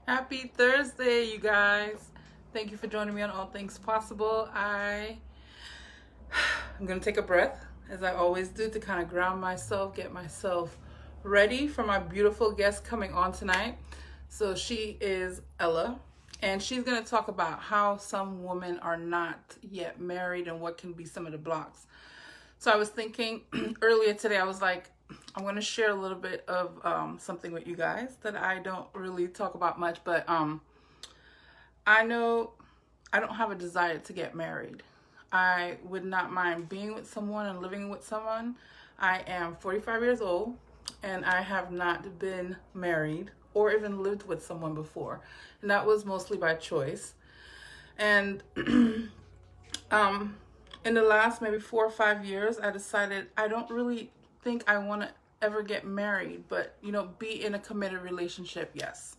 Happy Thursday, you guys. Thank you for joining me on All Things Possible. I'm going to take a breath, as I always do, to kind of ground myself, get myself ready for my beautiful guest coming on tonight. So she is Ella, and she's going to talk about how some women are not yet married and what can be some of the blocks. So I was thinking earlier today, I was like, I'm going to share a little bit of something with you guys that I don't really talk about much, but I know I don't have a desire to get married. I would not mind being with someone and living with someone. I am 45 years old and I have not been married or even lived with someone before. And that was mostly by choice. And um, in the last maybe 4 or 5 years, I decided I don't really think I want to ever get married, but be in a committed relationship, yes.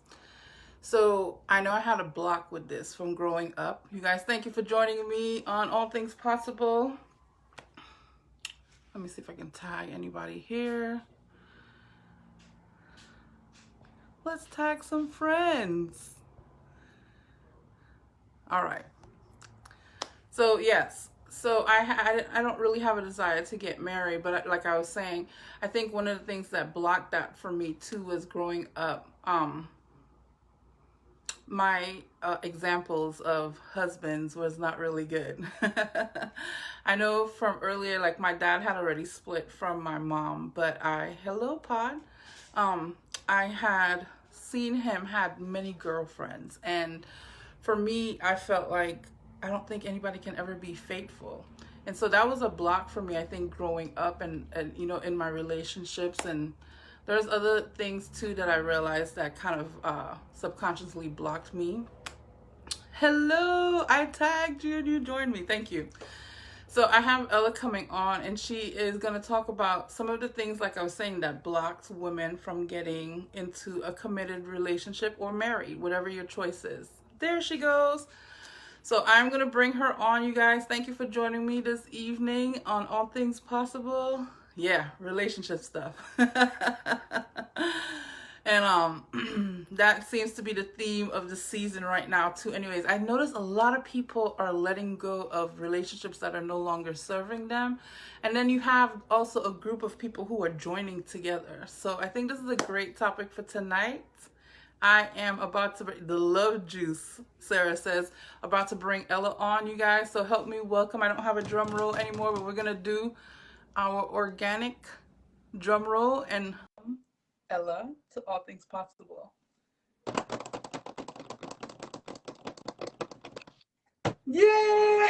So I know I had a block with this from growing up. You guys, thank you for joining me on All Things Possible. Let me see if I can tag anybody here. Let's tag some friends. All right. So yes. So I don't really have a desire to get married, but like I was saying, I think one of the things that blocked that for me too was growing up. My examples of husbands was not really good. I know from earlier, like my dad had already split from my mom, but hello pod, I had seen him had many girlfriends, and for me, I felt like I don't think anybody can ever be faithful. And so that was a block for me, I think, growing up and in my relationships. And there's other things too that I realized that kind of subconsciously blocked me. Hello, I tagged you and you joined me. Thank you. So I have Ella coming on, and she is going to talk about some of the things, like I was saying, that blocks women from getting into a committed relationship or married, whatever your choice is. There she goes. So I'm going to bring her on, you guys. Thank you for joining me this evening on All Things Possible. Yeah, relationship stuff. And that seems to be the theme of the season right now too. Anyways, I noticed a lot of people are letting go of relationships that are no longer serving them. And then you have also a group of people who are joining together. So I think this is a great topic for tonight. I am about to bring the love juice, Sarah says, about to bring Ella on, you guys. So help me welcome. I don't have a drum roll anymore, but we're going to do our organic drum roll and Ella to All Things Possible. Yeah!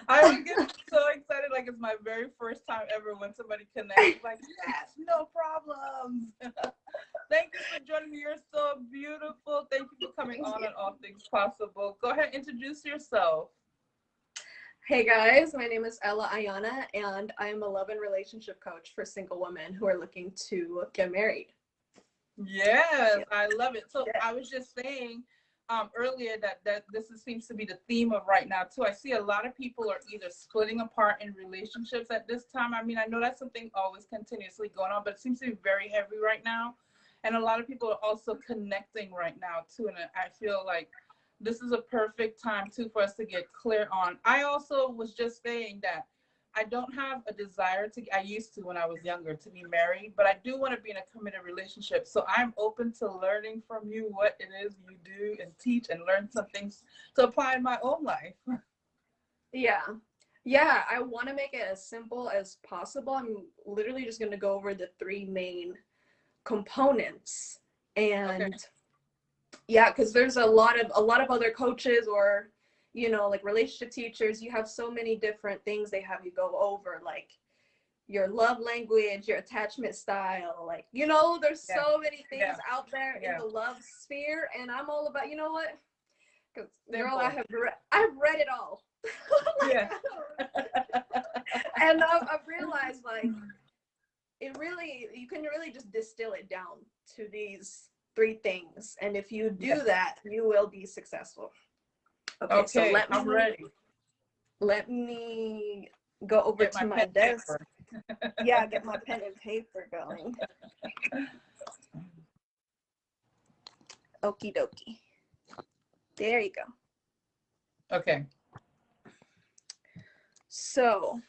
I get so excited, like it's my very first time ever when somebody connects. Like, yes, no problems. Thank you for joining me. You're so beautiful. Thank you for coming on All Things Possible. Go ahead, introduce yourself. Hey guys, my name is Ella Ayana, and I'm a love and relationship coach for single women who are looking to get married. Yes, I love it. So I was just saying earlier that seems to be the theme of right now too. I see a lot of people are either splitting apart in relationships at this time. I mean, I know that's something always continuously going on, but it seems to be very heavy right now. And a lot of people are also connecting right now too. And I feel like this is a perfect time too for us to get clear on. I also was just saying that I don't have a desire to, I used to when I was younger, to be married, but I do want to be in a committed relationship. So I'm open to learning from you what it is you do and teach and learn some things to apply in my own life. Yeah, I want to make it as simple as possible. I'm literally just going to go over the three main components. And Okay. yeah, because there's a lot of other coaches or like relationship teachers. You have so many different things they have you go over, like your love language, your attachment style, like there's Yeah. so many things Yeah. out there in Yeah. the love sphere, and I'm all about, what, because girl, Simple. I've read it all. Like, Yeah. and I've realized, like, you can really just distill it down to these three things, and if you do Yeah. that, you will be successful. Okay, so Okay, I'm ready. let me go over Get my to pen my and desk. paper. Yeah, get my pen and paper going. Okie dokie. There you go. Okay. So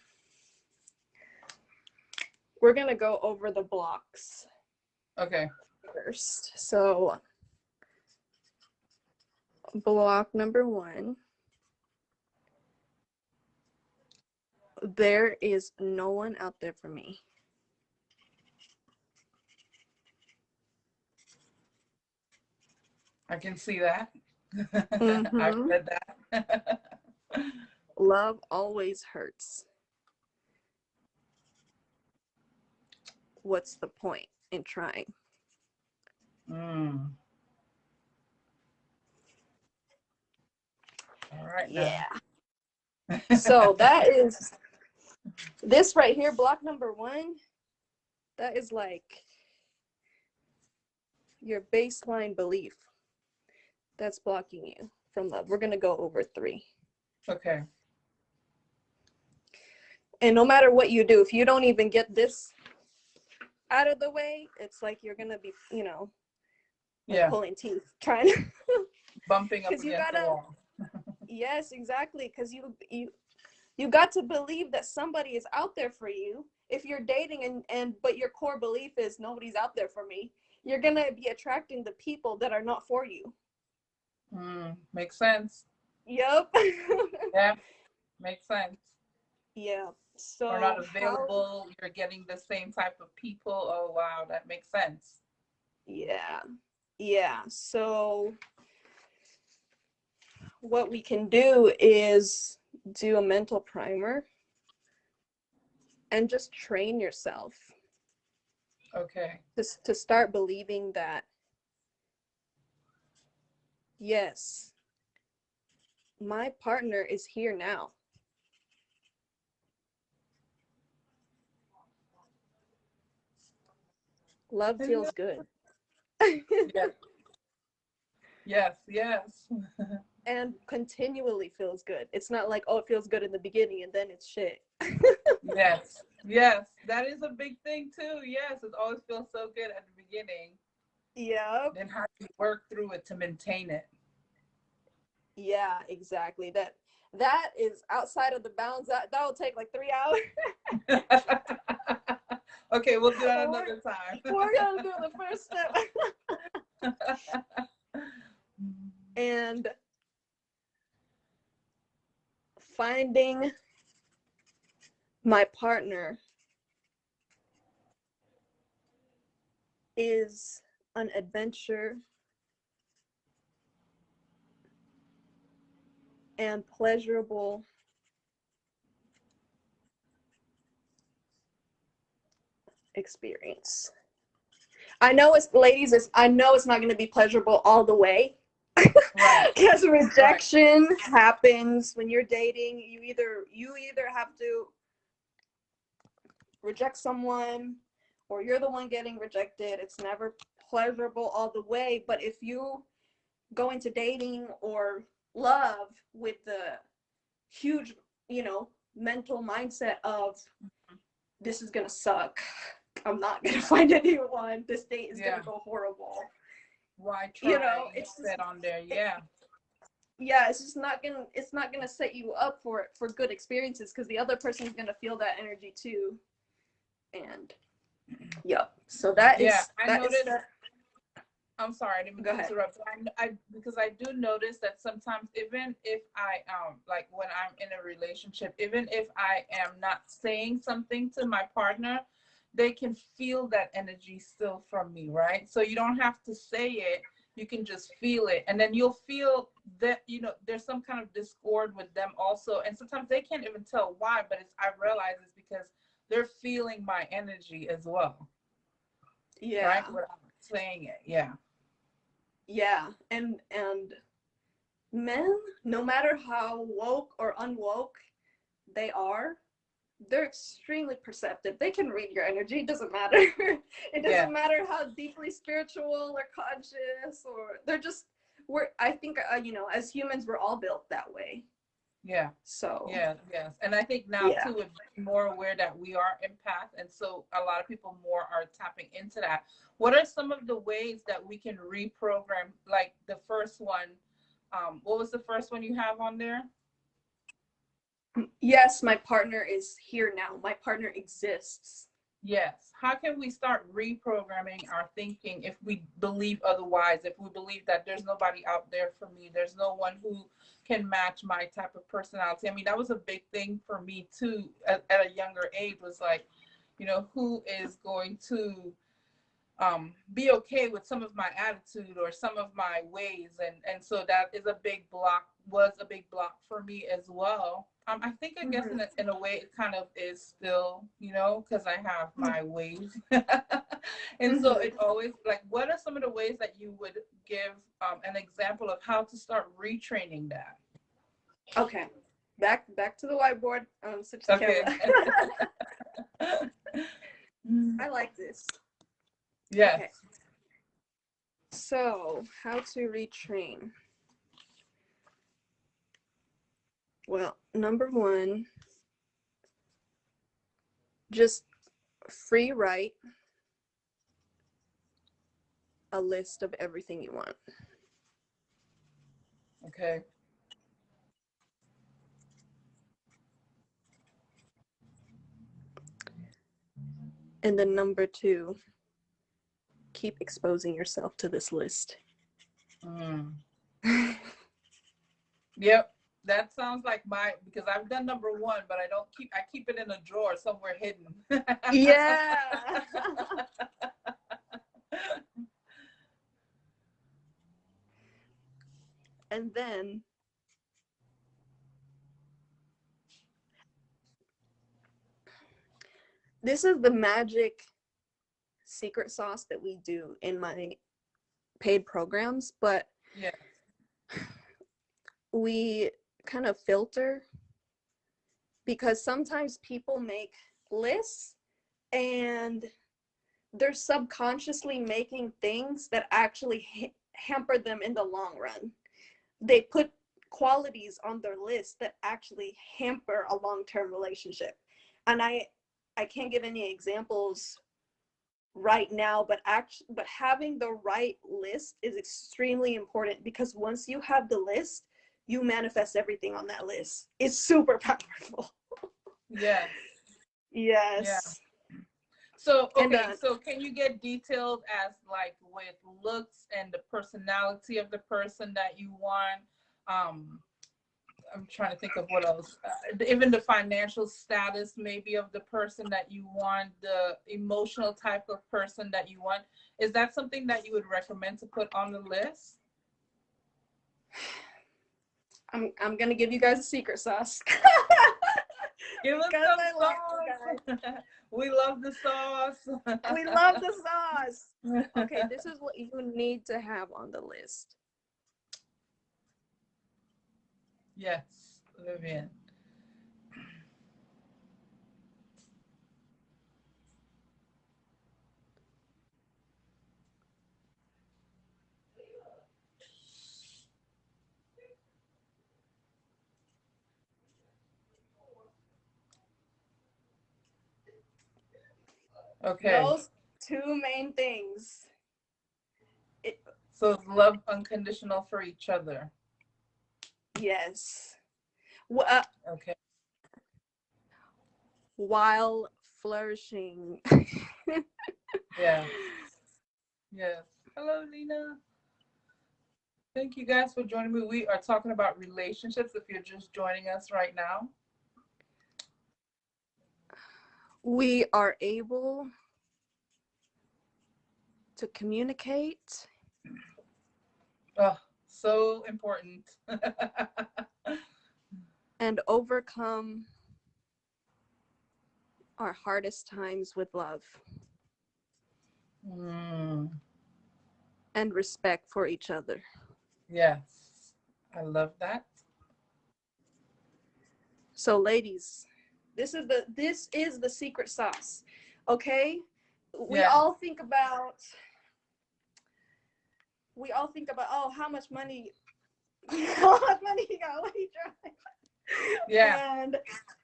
we're going to go over the blocks. Okay. First. So block number 1. There is no one out there for me. I can see that. Mm-hmm. I've read that. Love always hurts. What's the point in trying? Mm. All right. Yeah. Now. So that is this right here, block number 1. That is like your baseline belief that's blocking you from love. We're going to go over 3. Okay. And no matter what you do, if you don't even get this out of the way, it's like you're going to be, you know, like pulling teeth, trying to bumping up against the wall. Yes, exactly. Because you got to believe that somebody is out there for you. If you're dating but your core belief is nobody's out there for me, you're going to be attracting the people that are not for you. Makes sense. Yep. Yeah, makes sense. Yeah. So or not available, you're getting the same type of people. Oh, wow, that makes sense. Yeah. Yeah. So what we can do is do a mental primer and just train yourself. Okay. To start believing that, yes, my partner is here now. Love feels good. Yes. Yes, yes. And continually feels good. It's not like, oh, it feels good in the beginning and then it's shit. Yes, yes. That is a big thing too. Yes, it always feels so good at the beginning. Yeah. Then how do you work through it to maintain it? Yeah, exactly. That is outside of the bounds. That will take like 3 hours. Okay, we'll do that another time. We're gonna do the first step. And finding my partner is an adventure and pleasurable experience. I know it's not going to be pleasurable all the way. Right. Because rejection happens when you're dating. You either have to reject someone or you're the one getting rejected. It's never pleasurable all the way. But if you go into dating or love with the huge, mental mindset of this is gonna suck, I'm not gonna find anyone, this date is gonna go horrible. Why try? It's set on there. Yeah, it's not gonna set you up for good experiences because the other person's gonna feel that energy too. And so that is I noticed. I'm sorry, I didn't mean to interrupt. Because I do notice that sometimes, even if I like when I'm in a relationship, even if I am not saying something to my partner, they can feel that energy still from me, right? So you don't have to say it, you can just feel it, and then you'll feel that there's some kind of discord with them also, and sometimes they can't even tell why, but I realize it's because they're feeling my energy as well. Yeah. Right? Without saying it. Yeah. Yeah. And men, no matter how woke or unwoke they are, they're extremely perceptive. They can read your energy. It doesn't matter. It doesn't matter how deeply spiritual or conscious, or I think, as humans, we're all built that way. Yeah. So Yeah. Yes. And I think now yeah. too, we're more aware that we are empath, and so a lot of people more are tapping into that. What are some of the ways that we can reprogram? Like the first one, what was the first one you have on there? Yes, my partner is here now. My partner exists. Yes. How can we start reprogramming our thinking if we believe otherwise? If we believe that there's nobody out there for me, there's no one who can match my type of personality. I mean, that was a big thing for me too at a younger age, was like, who is going to be okay with some of my attitude or some of my ways, and so that is a big block, was a big block for me as well. I think, I guess, Mm-hmm. in a way it kind of is still, because I have my ways. And so Mm-hmm. it always, like, what are some of the ways that you would give an example of how to start retraining that? Okay, back to the whiteboard. Switch the Okay. camera. I like this. Yes. Okay, so how to retrain? Well, number one, just free write a list of everything you want. Okay. And then number two, keep exposing yourself to this list. Mm. Yep. That sounds like because I've done number one, but I keep it in a drawer somewhere hidden. Yeah. And then this is the magic secret sauce that we do in my paid programs, but Yeah. we kind of filter, because sometimes people make lists and they're subconsciously making things that actually hamper them in the long run. They put qualities on their list that actually hamper a long-term relationship. And I can't give any examples right now, but having the right list is extremely important, because once you have the list, you manifest everything on that list. It's super powerful. Yes. Yeah. Yes. So, And okay, so can you get detailed as, like, with looks and the personality of the person that you want? I'm trying to think of what else. Even the financial status, maybe, of the person that you want, the emotional type of person that you want. Is that something that you would recommend to put on the list? I'm gonna give you guys a secret sauce. Give us Because some I love you sauce. guys. We love the sauce. We love the sauce. Okay, this is what you need to have on the list. Yes, Vivian. Okay. Those two main things. So it's love unconditional for each other. Yes. Okay. While flourishing. Yeah. Yes. Hello, Lena. Thank you guys for joining me. We are talking about relationships if you're just joining us right now. We are able to communicate. Oh, so important. And overcome our hardest times with love. And respect for each other. Yes. I love that. So ladies, this is the secret sauce. Okay? We all think about oh, how much money how much money you got? What are you trying? Yeah. And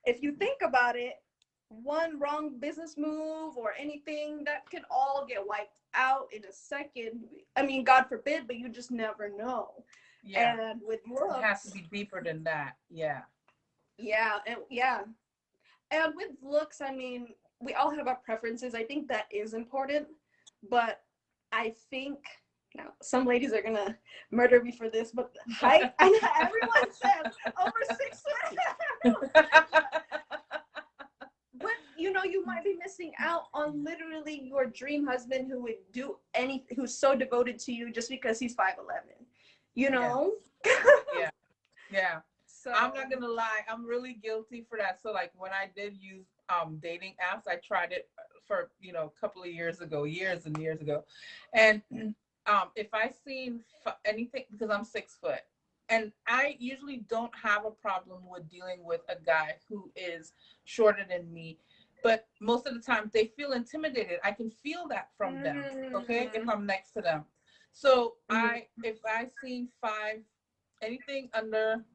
if you think about it, one wrong business move or anything that could all get wiped out in a second. I mean, God forbid, but you just never know. Yeah. And with It has to looks, be deeper than that. Yeah. yeah, and with looks, I mean, we all have our preferences. I think that is important, but I think now some ladies are gonna murder me for this, but height. I know everyone says over 6 foot. But you know, you might be missing out on literally your dream husband who would do anything, who's so devoted to you just because he's 5'11". You Yeah. know. Yeah. Yeah. So. I'm not gonna lie, I'm really guilty for that. So like when I did use dating apps, I tried it for a couple of years ago, years and years ago. And if I seen anything, because I'm 6 foot, and I usually don't have a problem with dealing with a guy who is shorter than me, but most of the time they feel intimidated. I can feel that from them, okay, if I'm next to them. So if I seen anything under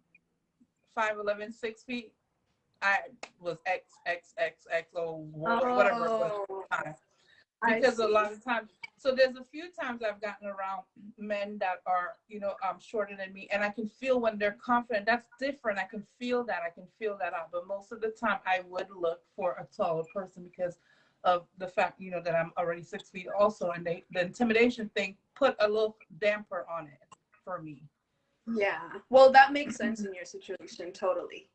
5'11", 6 feet, I was XXXX or whatever it was at Oh, the time. I Because a see. lot of times, so there's a few times I've gotten around men that are, shorter than me, and I can feel when they're confident. That's different. I can feel that. I can feel that out. But most of the time, I would look for a taller person because of the fact, that I'm already 6 feet also, and the intimidation thing put a little damper on it for me. Yeah. Well, that makes sense in your situation, totally.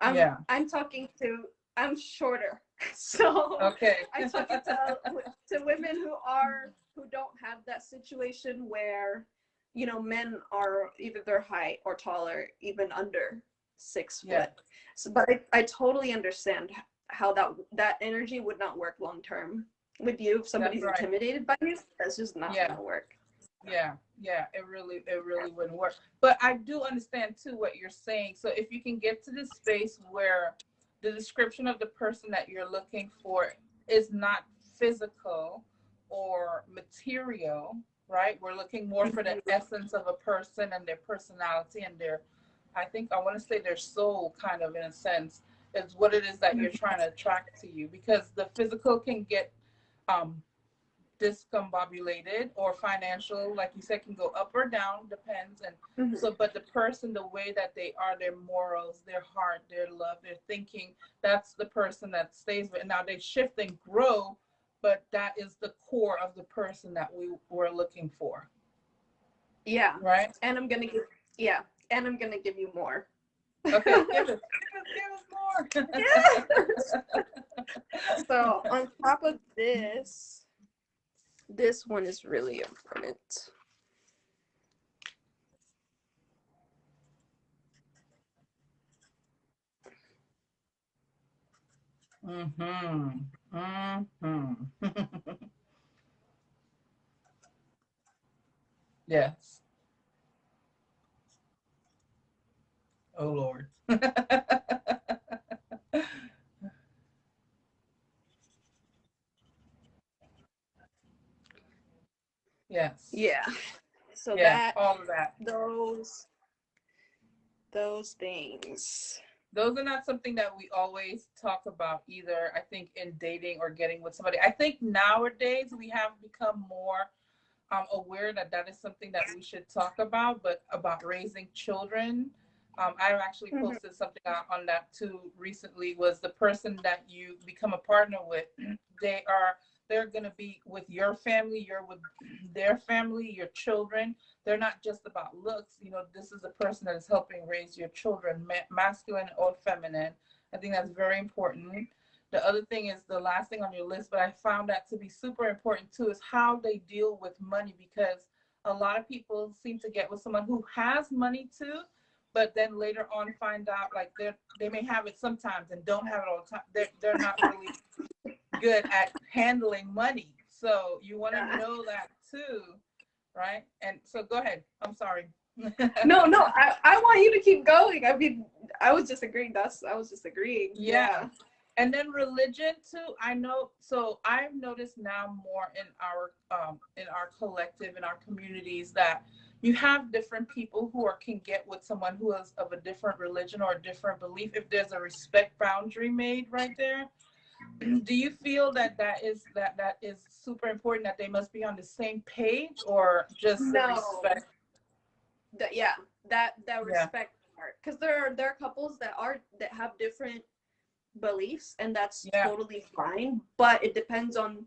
Yeah. I'm shorter. So Okay. I'm talking to women who don't have that situation where, men are either their height or taller, even under 6 foot. Yeah. So, but I totally understand how that energy would not work long term with you. If somebody's That's right. intimidated by you, that's just not gonna work. Yeah, it really wouldn't work. But I do understand too what you're saying. So if you can get to this space where the description of the person that you're looking for is not physical or material, right? We're looking more for the essence of a person and their personality and I think I want to say their soul, kind of, in a sense, is what it is that you're trying to attract to you, because the physical can get um discombobulated, or financial, like you said, can go up or down, depends. And so, but the person, the way that they are, their morals, their heart, their love, their thinking, that's the person that stays with. Now they shift and grow, but that is the core of the person that we were looking for. Yeah. Right. And I'm gonna give you more. Okay, give us more. Yes. So on top of this one is really important. Yes. Oh Lord. Yes. Yeah. So Yeah, all of that. those things. Those are not something that we always talk about either, I think, in dating or getting with somebody. I think nowadays we have become more aware that that is something that we should talk about, but about raising children. I've actually posted something on that too recently. Was the person that you become a partner with, they're going to be with your family, you're with their family, your children. They're not just about looks. This is a person that is helping raise your children, masculine or feminine. I think that's very important. The other thing is the last thing on your list, but I found that to be super important too, is how they deal with money, because a lot of people seem to get with someone who has money too, but then later on find out like they may have it sometimes and don't have it all the time. They're not really good at handling money. So you want to know that too, right? And so go ahead. I'm sorry. No, I want you to keep going. I mean, I was just agreeing. I was just agreeing. Yeah. And then religion too. I know. So I've noticed now more in our collective, in our communities, that you have different people who can get with someone who is of a different religion or a different belief if there's a respect boundary made right there. Do you feel that that is super important, that they must be on the same page, or just the No, respect? yeah, that Yeah, respect part, because there are couples that have different beliefs, and that's yeah, totally fine, but it depends on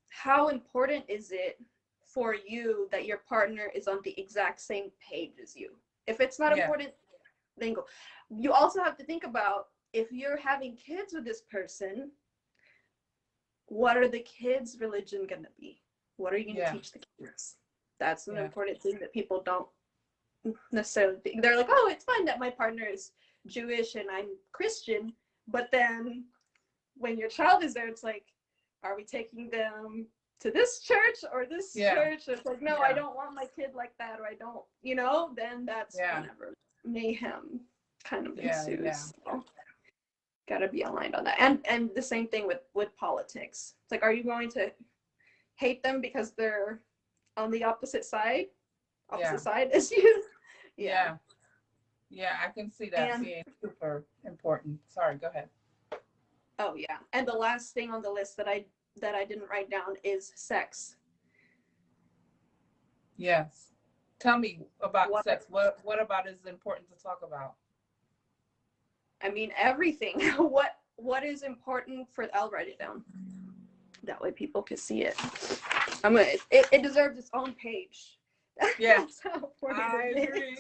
how important is it for you that your partner is on the exact same page as you. If it's not yeah, important, then go. You also have to think about, if you're having kids with this person, what are the kids' religion going to be? What are you going to yeah, teach the kids? That's an yeah, important thing that people don't necessarily think. They're like, oh, it's fine that my partner is Jewish and I'm Christian, but then when your child is there, it's like, are we taking them to this church or this yeah, church? It's like, no, I yeah, don't want my kid like that, or I don't, you know, then that's yeah, whenever mayhem kind of yeah, yeah, ensues. So, gotta be aligned on that. And the same thing with politics. It's like, are you going to hate them because they're on the opposite side as you? Yeah. yeah, yeah. I can see that And being super important. Sorry, go ahead. oh yeah. And the last thing on the list that I didn't write down is sex. Yes. Tell me about What sex. What about is important to talk about? I mean, everything. What is important for? I'll write it down. That way people can see it. It deserves its own page. Yeah, That's how important I it agree.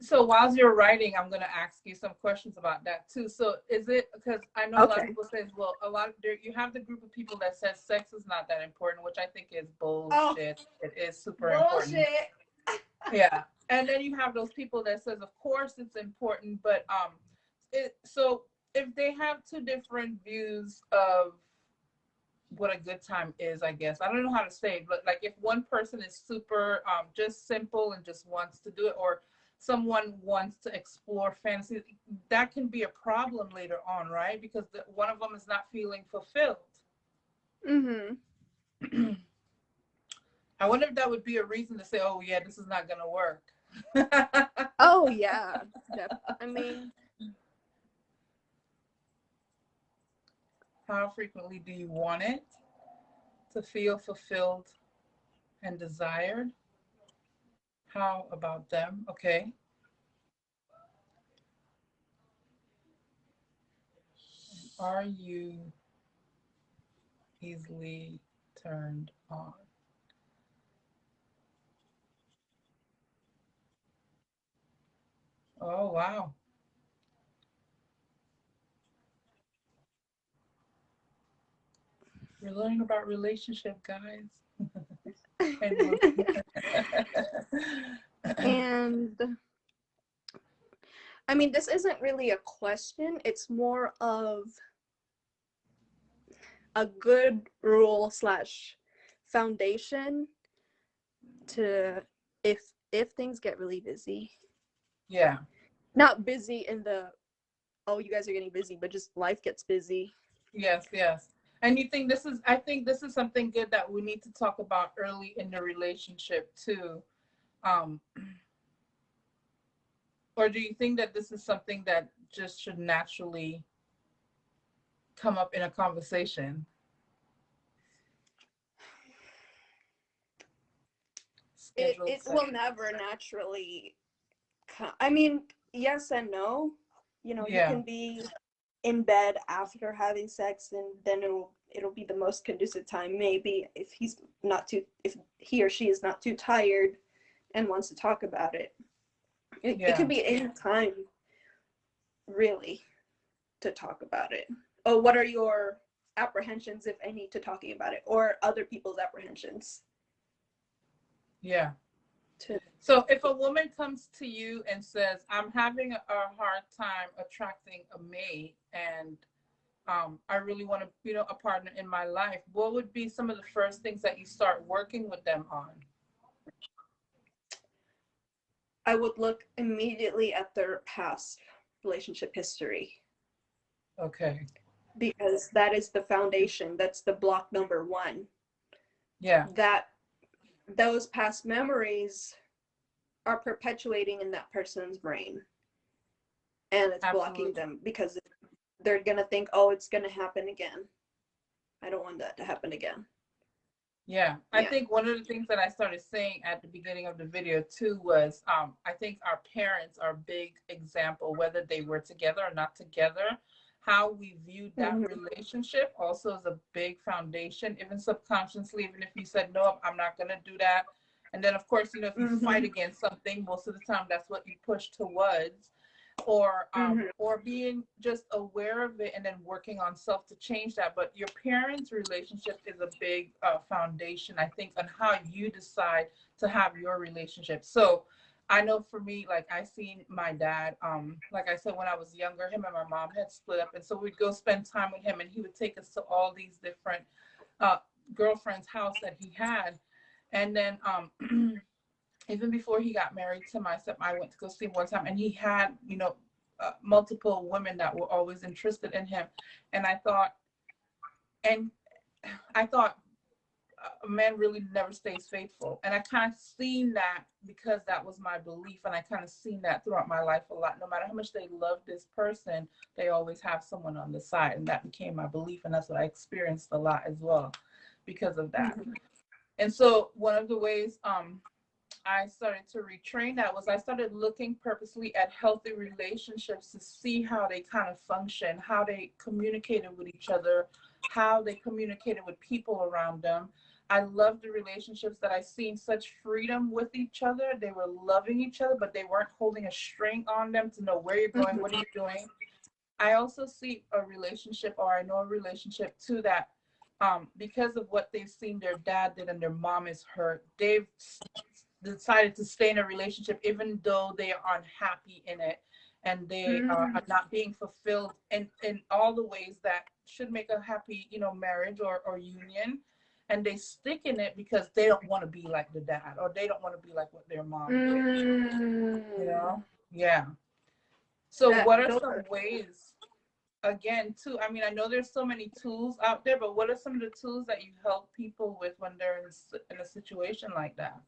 So while you're writing, I'm going to ask you some questions about that too. So is it, because I know is. a lot of Okay. people say, well, a lot of there, you have the group of people that says sex is not that important, which I think is Oh, bullshit. It is super important. bullshit. Yeah. And then you have those people that says, of course it's important, but so if they have two different views of what a good time is, I guess. I don't know how to say it, but like if one person is super just simple and just wants to do it, or someone wants to explore fantasy, that can be a problem later on, right? Because one of them is not feeling fulfilled. Mm-hmm. I wonder if that would be a reason to say, oh yeah, this is not gonna work. Oh yeah. I mean, How frequently do you want it to feel fulfilled and desired? How about them? Okay. Are you easily turned on? Oh, wow. We're learning about relationship, guys. And and I mean, this isn't really a question. It's more of a good rule slash foundation to, if things get really busy, yeah, not busy in the, oh, you guys are getting busy, but just life gets busy. yes, yes. And you think this is, I think this is something good that we need to talk about early in the relationship too. Um, or do you think that this is something that just should naturally come up in a conversation? Scheduled It will sex. never naturally come. I mean, yes and no. You know, you Yeah, can be in bed after having sex, and then it'll be the most conducive time, maybe, if he or she is not too tired and wants to talk about it. It yeah. could be any time, really, to talk about it. Oh, what are your apprehensions, if any, to talking about it, or other people's apprehensions Yeah. to? So if a woman comes to you and says, I'm having a hard time attracting a mate, and I really want to, a partner in my life, what would be some of the first things that you start working with them on? I would look immediately at their past relationship history. Okay. because that is the foundation. That's the block number one. Yeah. That those past memories are perpetuating in that person's brain, and it's blocking Absolutely. them because they're gonna think, oh, it's gonna happen again. I don't want that to happen again. Yeah, I Yeah. think one of the things that I started saying at the beginning of the video too was I think our parents are a big example, whether they were together or not together. How we viewed that Mm-hmm. relationship also is a big foundation, even subconsciously, even if you said, no, I'm not going to do that. And then, of course, if you fight Mm-hmm. against something, most of the time that's what you push towards, Mm-hmm. or being just aware of it and then working on self to change that. But your parents relationship is a big foundation, I think, on how you decide to have your relationship. So I know for me, like, I seen my dad, like I said, when I was younger, him and my mom had split up, and so we'd go spend time with him, and he would take us to all these different uh girlfriends house that he had. And then even before he got married to my step, I went to go see him one time, and he had, multiple women that were always interested in him. And and I thought a man really never stays faithful. And I kind of seen that because that was my belief. And I kind of seen that throughout my life a lot. No matter how much they love this person, they always have someone on the side. And that became my belief. And that's what I experienced a lot as well because of that. Mm-hmm. And so one of the ways I started to retrain that was I started looking purposely at healthy relationships to see how they kind of function, how they communicated with each other, how they communicated with people around them. I loved the relationships that I seen such freedom with each other. They were loving each other, but they weren't holding a string on them to know where you're going, what are you doing. I also see a relationship, or I know a relationship too, that because of what they've seen their dad did and their mom is hurt, they've decided to stay in a relationship even though they are unhappy in it, and they are not being fulfilled in all the ways that should make a happy, marriage or union. And they stick in it because they don't want to be like the dad, or they don't want to be like what their mom did, you Mm-hmm. know? Yeah. So That what are those some are ways, again, too, I mean, I know there's so many tools out there, but what are some of the tools that you help people with when they're in a situation like that,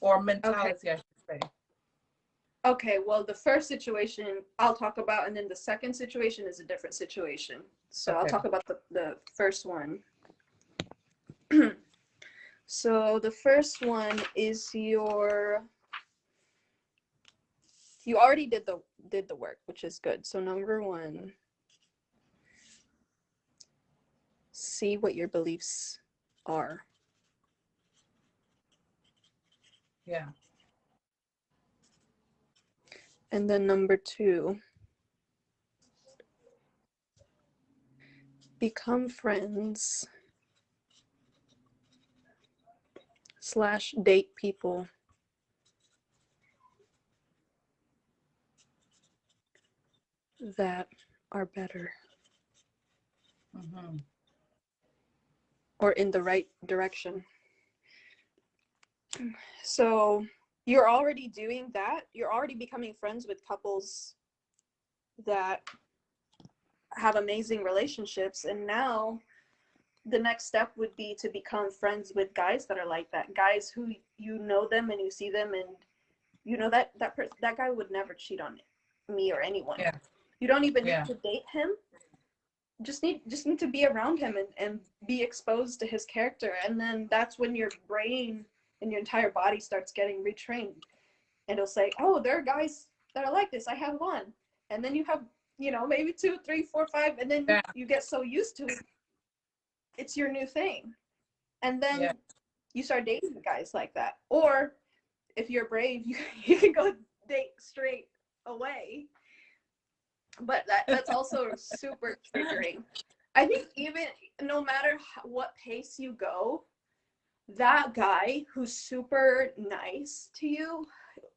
or okay. mentality, I should say? Okay, well, the first situation I'll talk about, and then the second situation is a different situation. So I'll Okay. talk about the first one. So the first one is you already did the work, which is good. So number one, see what your beliefs are. Yeah. And then number two, become friends / date people that are better Mm-hmm. or in the right direction. So you're already doing that. You're already becoming friends with couples that have amazing relationships. And now the next step would be to become friends with guys that are like that. Guys who you know them and you see them and you know that guy would never cheat on me or anyone. Yeah. You don't even need Yeah. to date him. Just need to be around him and be exposed to his character. And then that's when your brain and your entire body starts getting retrained. And it'll say, oh, there are guys that are like this. I have one. And then you have, maybe 2, 3, 4, 5, and then Yeah. you get so used to it, it's your new thing. And Yeah. then you start dating guys like that. Or if you're brave, you can go date straight away. But that's also super triggering. I think even no matter what pace you go, that guy who's super nice to you,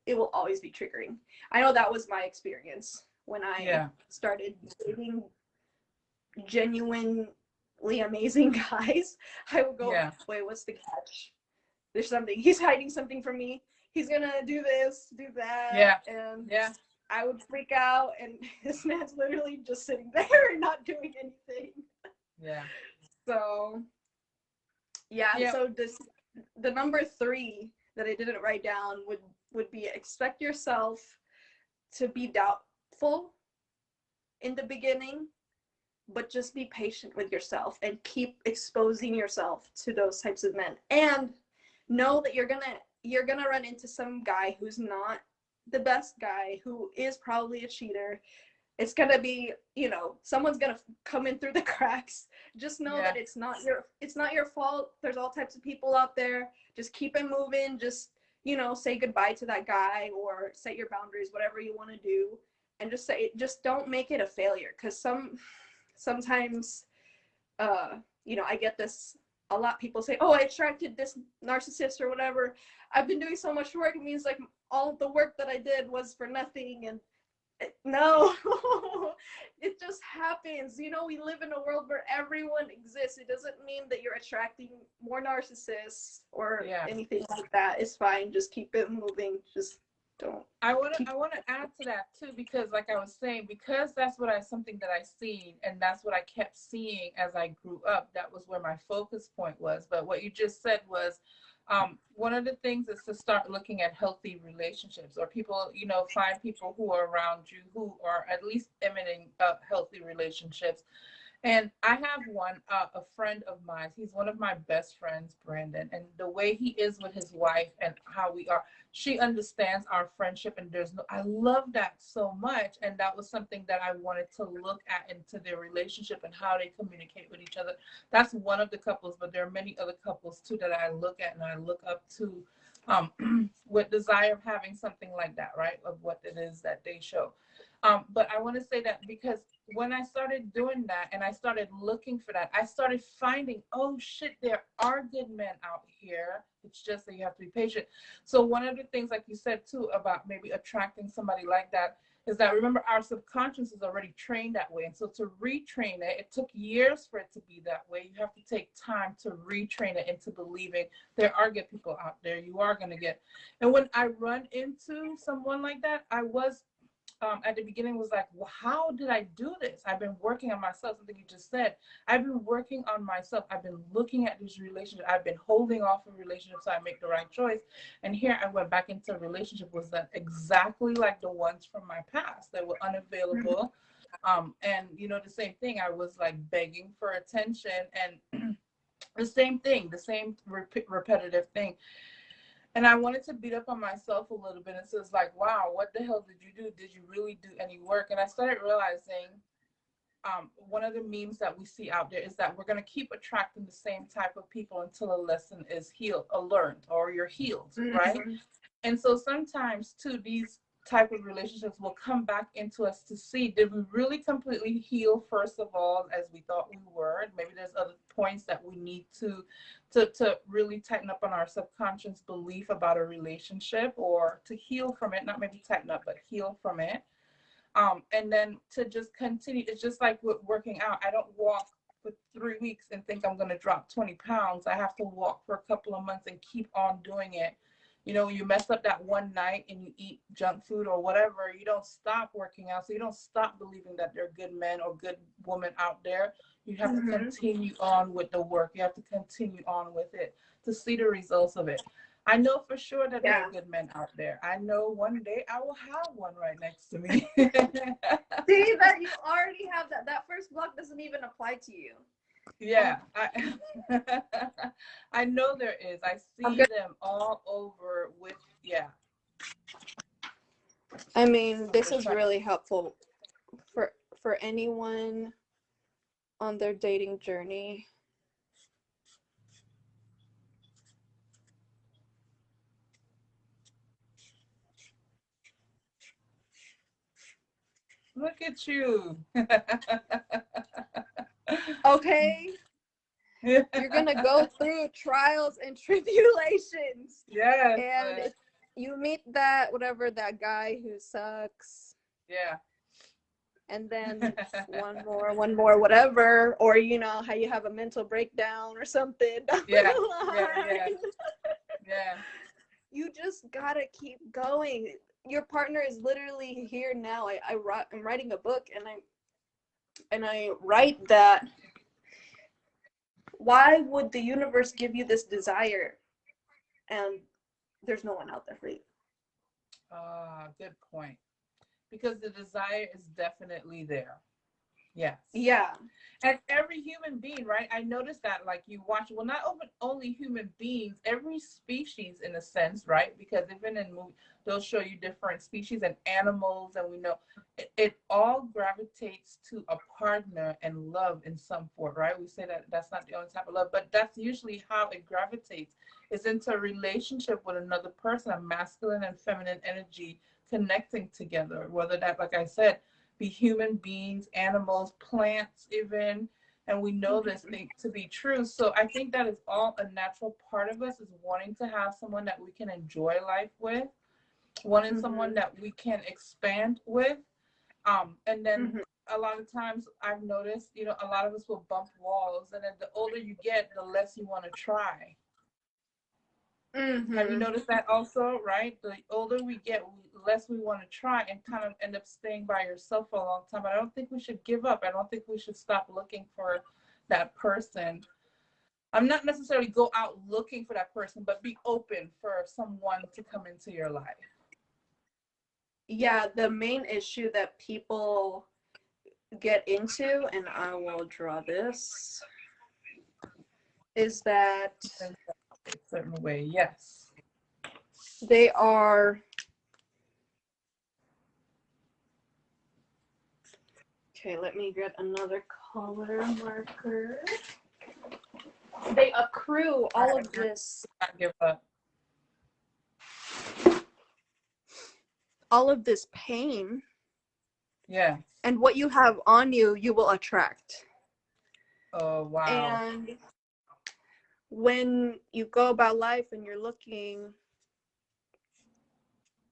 it will always be triggering. I know that was my experience when I Yeah. started dating genuinely amazing guys. I would go, Yeah. wait, what's the catch? There's something. He's hiding something from me. He's gonna do this, do that, Yeah. and Yeah. I would freak out, and this man's literally just sitting there and not doing anything. Yeah. So yeah. So the number 3 that I didn't write down would be expect yourself to be doubtful in the beginning, but just be patient with yourself and keep exposing yourself to those types of men, and know that you're gonna run into some guy who's not the best guy, who is probably a cheater. It's gonna be, someone's gonna come in through the cracks. Just know that it's not your fault. There's all types of people out there. Just keep it moving. Just, say goodbye to that guy, or set your boundaries, whatever you want to do, and just don't make it a failure. Because sometimes, I get this a lot. People say, oh, I attracted this narcissist or whatever. I've been doing so much work. It means like all of the work that I did was for nothing. And no, it just happens. We live in a world where everyone exists. It doesn't mean that you're attracting more narcissists or anything like that. It's fine. Just keep it moving. Just don't. I want to add to that too, because like I was saying, because that's something that I seen, and that's what I kept seeing as I grew up. That was where my focus point was. But what you just said was, one of the things is to start looking at healthy relationships, or people, find people who are around you who are at least emanating healthy relationships. And I have one, a friend of mine. He's one of my best friends, Brandon. And the way he is with his wife and how we are, she understands our friendship. And I love that so much. And that was something that I wanted to look at into their relationship and how they communicate with each other. That's one of the couples, but there are many other couples too that I look at and I look up to, with desire of having something like that, right? Of what it is that they show. But I want to say that because when I started doing that and I started looking for that, I started finding, oh shit, there are good men out here. It's just that you have to be patient. So one of the things, like you said too, about maybe attracting somebody like that is that, remember, our subconscious is already trained that way. And so to retrain it, it took years for it to be that way. You have to take time to retrain it into believing there are good people out there. You are going to get. And when I run into someone like that, I was at the beginning was like, well, how did I do this? I've been working on myself, something you just said. I've been working on myself. I've been looking at these relationships. I've been holding off of relationships so I make the right choice. And here I went back into a relationship was that exactly like the ones from my past that were unavailable. And, the same thing. I was like begging for attention, and the same thing, the same repetitive thing. And I wanted to beat up on myself a little bit. And so it's like, wow, what the hell did you do? Did you really do any work? And I started realizing one of the memes that we see out there is that we're going to keep attracting the same type of people until a lesson is learned, or you're healed, right? And so sometimes too, these type of relationships will come back into us to see, did we really completely heal first of all as we thought we were? Maybe there's other points that we need to really tighten up on our subconscious belief about a relationship, or to heal from it, not maybe tighten up, but heal from it. And then to just continue. It's just like with working out. I don't walk for 3 weeks and think I'm going to drop 20 pounds. I have to walk for a couple of months and keep on doing it. You mess up that one night and you eat junk food or whatever, you don't stop working out. So you don't stop believing that there are good men or good women out there. You have to continue on with the work. You have to continue on with it to see the results of it. I know for sure that there are good men out there. I know one day I will have one right next to me. See that you already have that. That first block doesn't even apply to you. Yeah, I know there is. I see them all over with, I mean, this is really helpful for anyone on their dating journey. Look at you. Okay. You're going to go through trials and tribulations. Yes. And if you meet that guy who sucks. Yeah. And then one more, whatever. Or, how you have a mental breakdown or something. Yeah. Yeah. You just got to keep going. your partner is literally here now. I'm writing a book, and I write that, why would the universe give you this desire and there's no one out there for you? Good point. Because the desire is definitely there. Yes. Yeah. And every human being, right? I noticed that, like, you watch, well, not only human beings, every species in a sense, right? Because even in movies, they'll show you different species and animals, and we know it all gravitates to a partner and love in some form, right? We say that that's not the only type of love, but that's usually how it gravitates. It's into a relationship with another person, a masculine and feminine energy connecting together, whether that, like I said, be human beings, animals, plants, even. And we know this thing to be true. So I think that is all a natural part of us, is wanting to have someone that we can enjoy life with, wanting someone that we can expand with. And then a lot of times I've noticed, you know, a lot of us will bump walls, and then the older you get, the less you want to try. Have you noticed that also, right? The older we get, the less we want to try, and kind of end up staying by yourself for a long time. But I don't think we should give up. I don't think we should stop looking for that person. I'm not necessarily go out looking for that person, but be open for someone to come into your life. Yeah, the main issue that people get into, and I will draw this, is that A certain way, yes. they are, okay, let me get another color marker. They accrue all of this, Not give up. all of this pain. Yeah. And what you have on you, you will attract. Oh, wow. And when you go about life and you're looking,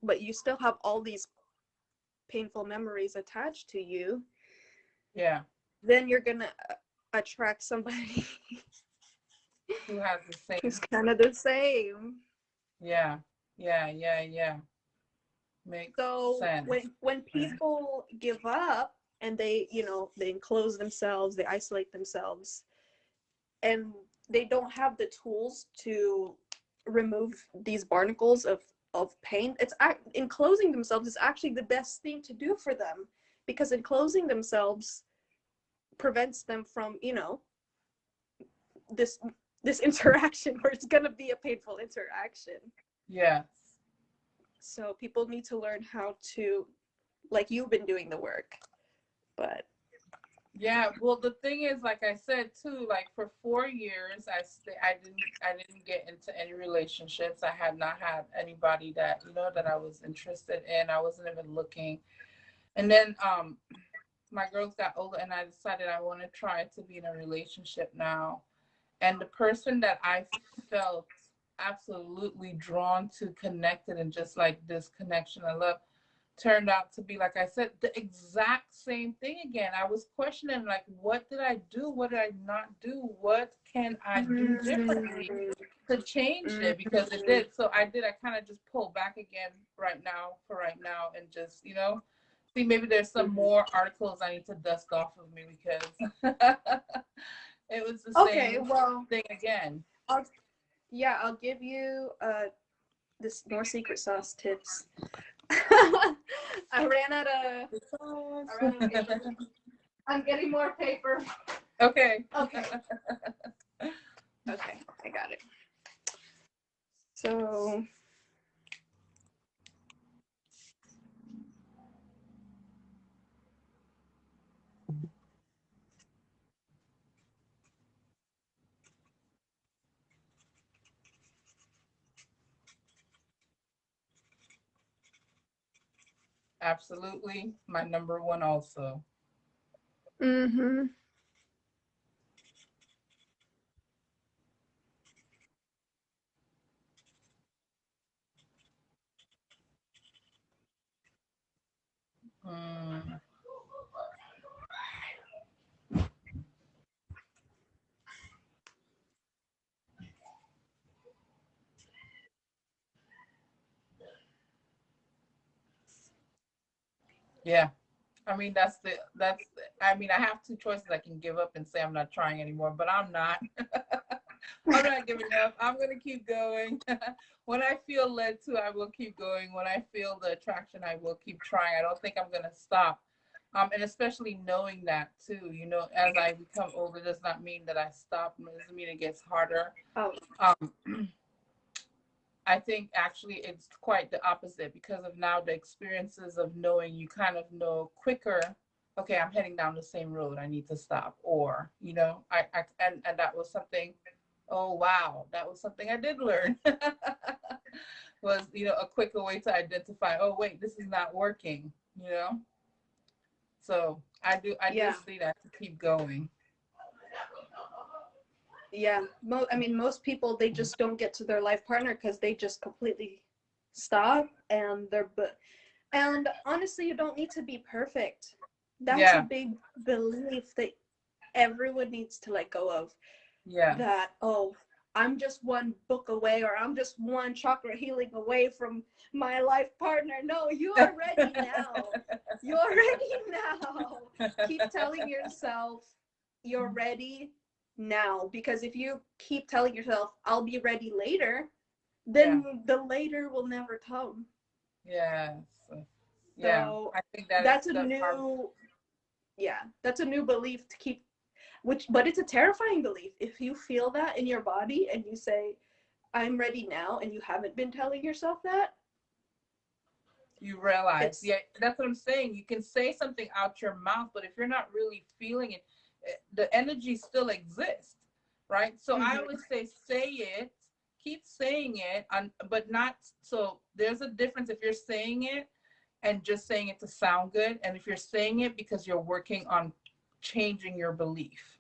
but you still have all these painful memories attached to you, yeah, then you're gonna attract somebody who has the same. who's kind of the same. Yeah, yeah. Makes sense. When people give up and they, you know, they enclose themselves, they isolate themselves, and they don't have the tools to remove these barnacles of pain, it's enclosing themselves is actually the best thing to do for them, because enclosing themselves prevents them from, you know, this interaction where it's gonna be a painful interaction. Yes. So people need to learn how to, like you've been doing the work, but yeah, well, the thing is, like I said too, like for 4 years, I didn't get into any relationships. I had not had anybody that, you know, that I was interested in. I wasn't even looking. And then my girls got older, and I decided I want to try to be in a relationship now. And the person that I felt absolutely drawn to, connected, and just like this connection I love, turned out to be, like I said, the exact same thing again. I was questioning, like, what did I do? What did I not do? What can I do differently to change it? Because it did. So I kind of just pulled back again right now, and just, you know, see, maybe there's some more articles I need to dust off of me, because it was the same thing again. I'll give you this more secret sauce tips. I ran out of paper. I'm getting more paper. Okay. Okay, I got it. So Absolutely. My number one also. mm-hmm. Mm. Yeah. I mean, I mean, I have two choices. I can give up and say I'm not trying anymore, but I'm not. I'm not giving up. I'm going to keep going. When I feel led to, I will keep going. When I feel the attraction, I will keep trying. I don't think I'm going to stop. And especially knowing that too, as I become older, does not mean that I stop. It doesn't mean it gets harder. Oh, Um, I think actually it's quite the opposite because of now the experiences of knowing, you kind of know quicker, okay, I'm heading down the same road, I need to stop. Or, and that was something, oh wow, that was something I did learn. Was, a quicker way to identify, oh wait, this is not working, you know? So I do yeah. see that to keep going. Yeah. I mean, most people, they just don't get to their life partner because they just completely stop, and and honestly, you don't need to be perfect. That's a Yeah, big belief that everyone needs to let go of. yeah. That, oh, I'm just one book away, or I'm just one chakra healing away from my life partner. No, you are ready now. You're ready now. Keep telling yourself you're ready now, because if you keep telling yourself I'll be ready later, Yeah, then the later will never come. yes. Yeah, So I think that is that's a the part. new, yeah, that's a new belief to keep, but it's a terrifying belief. If you feel that in your body and you say I'm ready now, and you haven't been telling yourself that, You realize, it's yeah, that's what I'm saying. You can say something out your mouth, but if you're not really feeling it, the energy still exists, right? So I mm-hmm, would say it, keep saying it, but not. So there's a difference if you're saying it and just saying it to sound good, and if you're saying it because you're working on changing your belief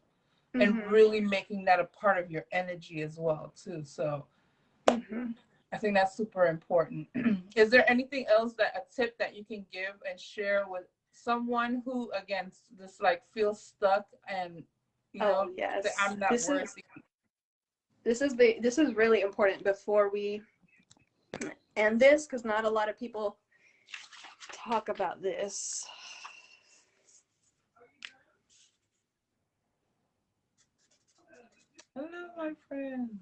and mm-hmm, really making that a part of your energy as well, too. So mm-hmm. I think that's super important. Is there anything else, that a tip that you can give and share with someone who, again, just like feels stuck and, Oh say yes, I'm not worthy? this is really important before we end this, because not a lot of people talk about this. Hello, my friend.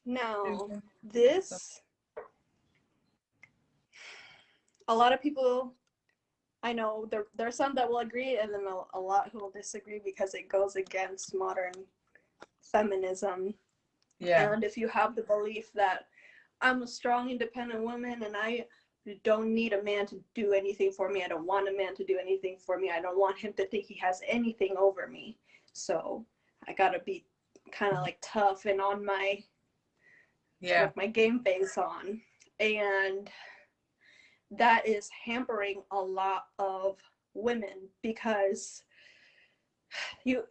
Now, this, a lot of people, I know there are some that will agree, and then a lot who will disagree because it goes against modern feminism. Yeah, And if you have the belief that I'm a strong, independent woman and I don't need a man to do anything for me, I don't want a man to do anything for me, I don't want him to think he has anything over me, so I gotta be kind of like tough and on my, yeah, with my game face on. And that is hampering a lot of women, because you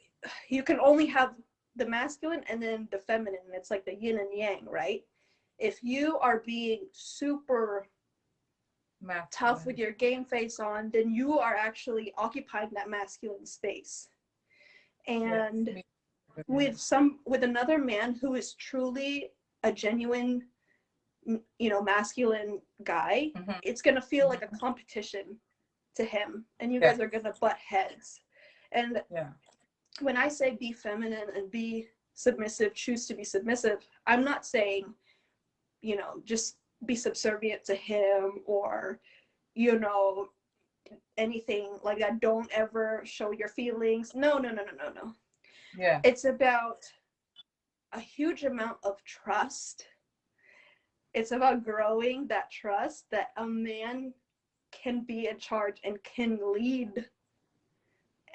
you can only have the masculine and then the feminine. It's like the yin and yang, right? If you are being super tough with masculine. your game face on, then you are actually occupying that masculine space. Yes, And me. with another man who is truly a genuine, masculine guy, Mm-hmm. it's going to feel like a competition to him, and you Yeah, guys are going to butt heads. And yeah, when I say be feminine and be submissive, choose to be submissive, I'm not saying, just be subservient to him, or, anything like that. Don't ever show your feelings. No, no, no, no, no, no. yeah, It's about a huge amount of trust. It's about growing that trust that a man can be in charge and can lead,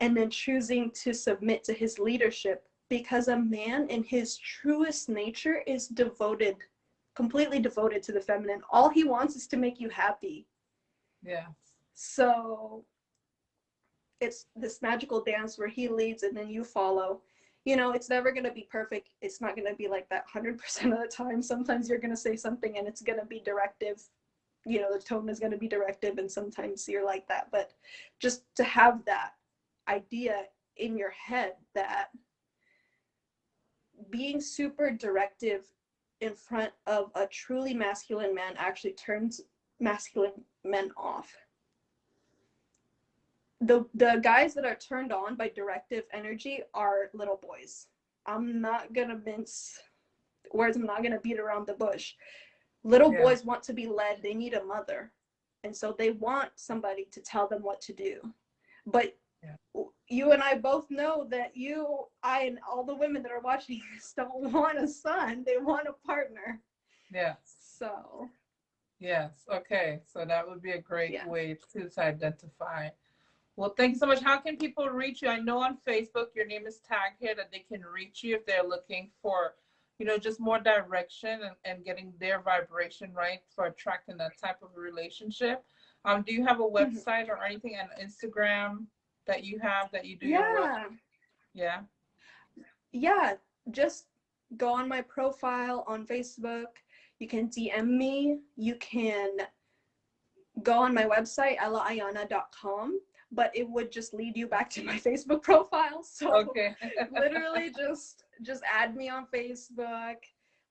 and then choosing to submit to his leadership, because a man in his truest nature is devoted, completely devoted to the feminine. All he wants is to make you happy. yeah. So it's this magical dance where he leads and then you follow. It's never going to be perfect. It's not going to be like that 100% of the time. Sometimes you're going to say something and it's going to be directive, you know, the tone is going to be directive and sometimes you're like that. But just to have that idea in your head that being super directive in front of a truly masculine man actually turns masculine men off. The guys that are turned on by directive energy are little boys. I'm not gonna mince words, I'm not gonna beat around the bush. Little boys want to be led, they need a mother. And so they want somebody to tell them what to do. But you and I both know that I, and all the women that are watching this don't want a son. They want a partner. Yes. So. Yes. Okay. So that would be a great way to identify. Well, thank you so much. How can people reach you? I know on Facebook your name is tagged here, that they can reach you if they're looking for, you know, just more direction and getting their vibration right for attracting that type of relationship. Do you have a website or anything on Instagram that you have that you do your work? Yeah. Yeah. Just go on my profile on Facebook. You can DM me. You can go on my website, allthingspossible.com, but it would just lead you back to my Facebook profile. So literally just add me on Facebook.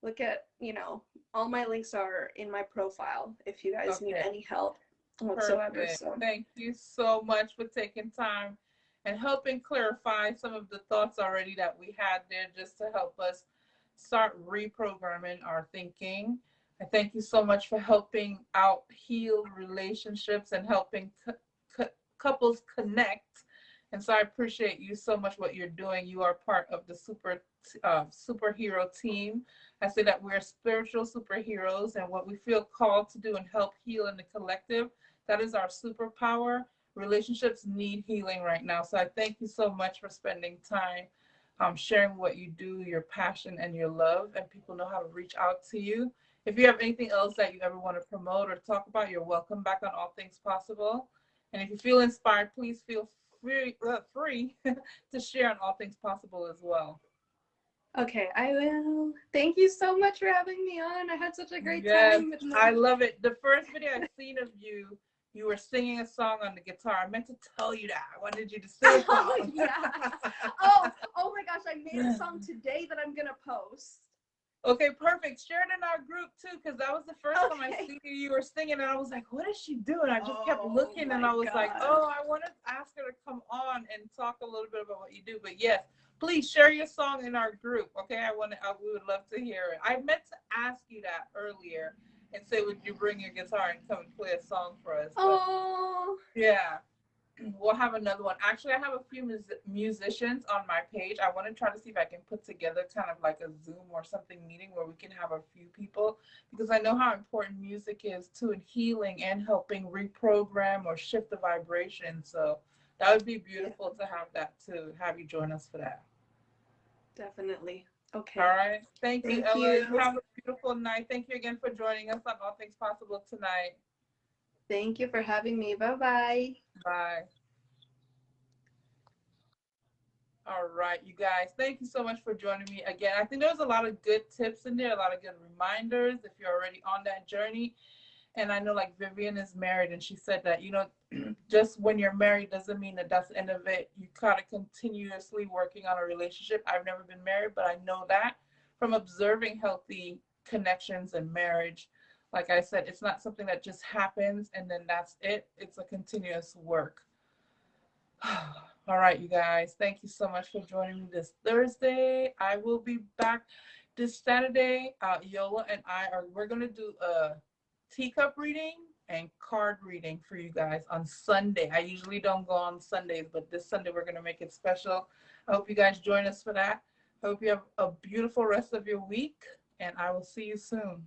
Look at, you know, all my links are in my profile if you guys need any help whatsoever. Perfect. So thank you so much for taking time and helping clarify some of the thoughts already that we had there, just to help us start reprogramming our thinking. I thank you so much for helping out heal relationships and helping couples connect. And so I appreciate you so much what you're doing. You are part of the superhero team. I say that we're spiritual superheroes, and what we feel called to do and help heal in the collective, that is our superpower. Relationships need healing right now. So I thank you so much for spending time sharing what you do, your passion and your love, and people know how to reach out to you. If you have anything else that you ever want to promote or talk about, you're welcome back on All Things Possible. And if you feel inspired, please feel free to share on All Things Possible as well. Okay, I will. Thank you so much for having me on. I had such a great time. I love it. The first video I've seen of you, you were singing a song on the guitar. I meant to tell you that. I wanted you to sing a song. Oh my gosh, I made a song today that I'm gonna post. Okay, perfect. Share it in our group too, because that was the first time I see you were singing, and I was like, what is she doing? I just kept looking, and I was like, oh, I want to ask her to come on and talk a little bit about what you do. But yes, please share your song in our group. Okay, we would love to hear it. I meant to ask you that earlier and say, would you bring your guitar and come and play a song for us? Oh, yeah. We'll have another one. Actually, I have a few musicians on my page. I want to try to see if I can put together kind of like a Zoom or something meeting where we can have a few people, because I know how important music is to in healing and helping reprogram or shift the vibration. So that would be beautiful to have that, to have you join us for that. Definitely. Okay. All right. Thank you, Ella. You have a beautiful night. Thank you again for joining us on All Things Possible tonight. Thank you for having me. Bye-bye. Bye. All right, you guys, thank you so much for joining me again. I think there's a lot of good tips in there, a lot of good reminders if you're already on that journey. And I know like Vivian is married, and she said that, you know, just when you're married doesn't mean that that's the end of it. You kind of continuously working on a relationship. I've never been married, but I know that from observing healthy connections and marriage. Like I said, it's not something that just happens and then that's it. It's a continuous work. All right, you guys, thank you so much for joining me this Thursday. I will be back this Saturday. Yola and we're going to do a teacup reading and card reading for you guys on Sunday. I usually don't go on Sundays, but this Sunday we're going to make it special. I hope you guys join us for that. I hope you have a beautiful rest of your week, and I will see you soon.